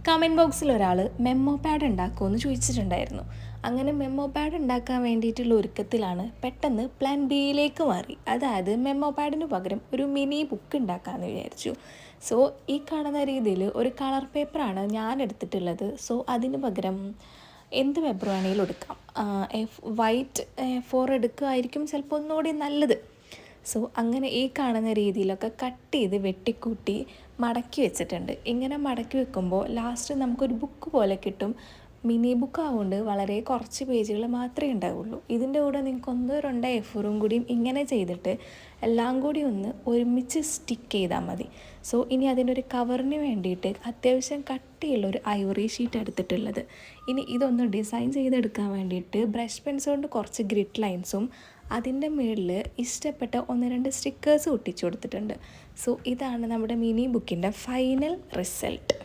Comment ബോക്സിൽ ഒരാൾ memo pad ഉണ്ടാക്കുമെന്ന് ചോദിച്ചിട്ടുണ്ടായിരുന്നു. അങ്ങനെ മെമ്മോ പാഡ് ഉണ്ടാക്കാൻ വേണ്ടിയിട്ടുള്ള ഒരുക്കത്തിലാണ് പെട്ടെന്ന് പ്ലാൻ ബിയിലേക്ക് മാറി. അതായത് മെമ്മോ പാഡിന് പകരം ഒരു മിനി ബുക്ക് ഉണ്ടാക്കാമെന്ന് വിചാരിച്ചു. സോ ഈ കാണുന്ന രീതിയിൽ ഒരു കളർ പേപ്പറാണ് ഞാൻ എടുത്തിട്ടുള്ളത്. സോ അതിന് പകരം എന്ത് പേപ്പർ വേണമെങ്കിലും എടുക്കാം. വൈറ്റ് ഫോർ എടുക്കുകയായിരിക്കും ചിലപ്പോൾ ഒന്നുകൂടി നല്ലത്. സോ അങ്ങനെ ഈ കാണുന്ന രീതിയിലൊക്കെ കട്ട് ചെയ്ത് വെട്ടിക്കൂട്ടി മടക്കി വെച്ചിട്ടുണ്ട്. ഇങ്ങനെ മടക്കി വെക്കുമ്പോൾ ലാസ്റ്റ് നമുക്കൊരു ബുക്ക് പോലെ കിട്ടും. മിനി ബുക്ക് ആവുകൊണ്ട് വളരെ കുറച്ച് പേജുകൾ മാത്രമേ ഉണ്ടാവുള്ളൂ. ഇതിൻ്റെ കൂടെ നിങ്ങൾക്ക് ഒന്നോ രണ്ടോ എഫറും കൂടിയും ഇങ്ങനെ ചെയ്തിട്ട് എല്ലാം കൂടി ഒന്ന് ഒരുമിച്ച് സ്റ്റിക്ക് ചെയ്താൽ മതി. സോ ഇനി അതിൻ്റെ ഒരു കവറിന് വേണ്ടിയിട്ട് അത്യാവശ്യം കട്ടിയുള്ള ഒരു ഐവറി ഷീറ്റ് എടുത്തിട്ടുള്ളത്. ഇനി ഇതൊന്ന് ഡിസൈൻ ചെയ്തെടുക്കാൻ വേണ്ടിയിട്ട് ബ്രഷ് പെൻസിൽ കൊണ്ട് കുറച്ച് ഗ്രിഡ് ലൈൻസും അതിൻ്റെ മുകളിൽ ഇഷ്ടപ്പെട്ട 1-2 സ്റ്റിക്കേഴ്സ് ഒട്ടിച്ചു കൊടുത്തിട്ടുണ്ട്. സോ ഇതാണ് നമ്മുടെ മിനി ബുക്കിൻ്റെ ഫൈനൽ റിസൾട്ട്.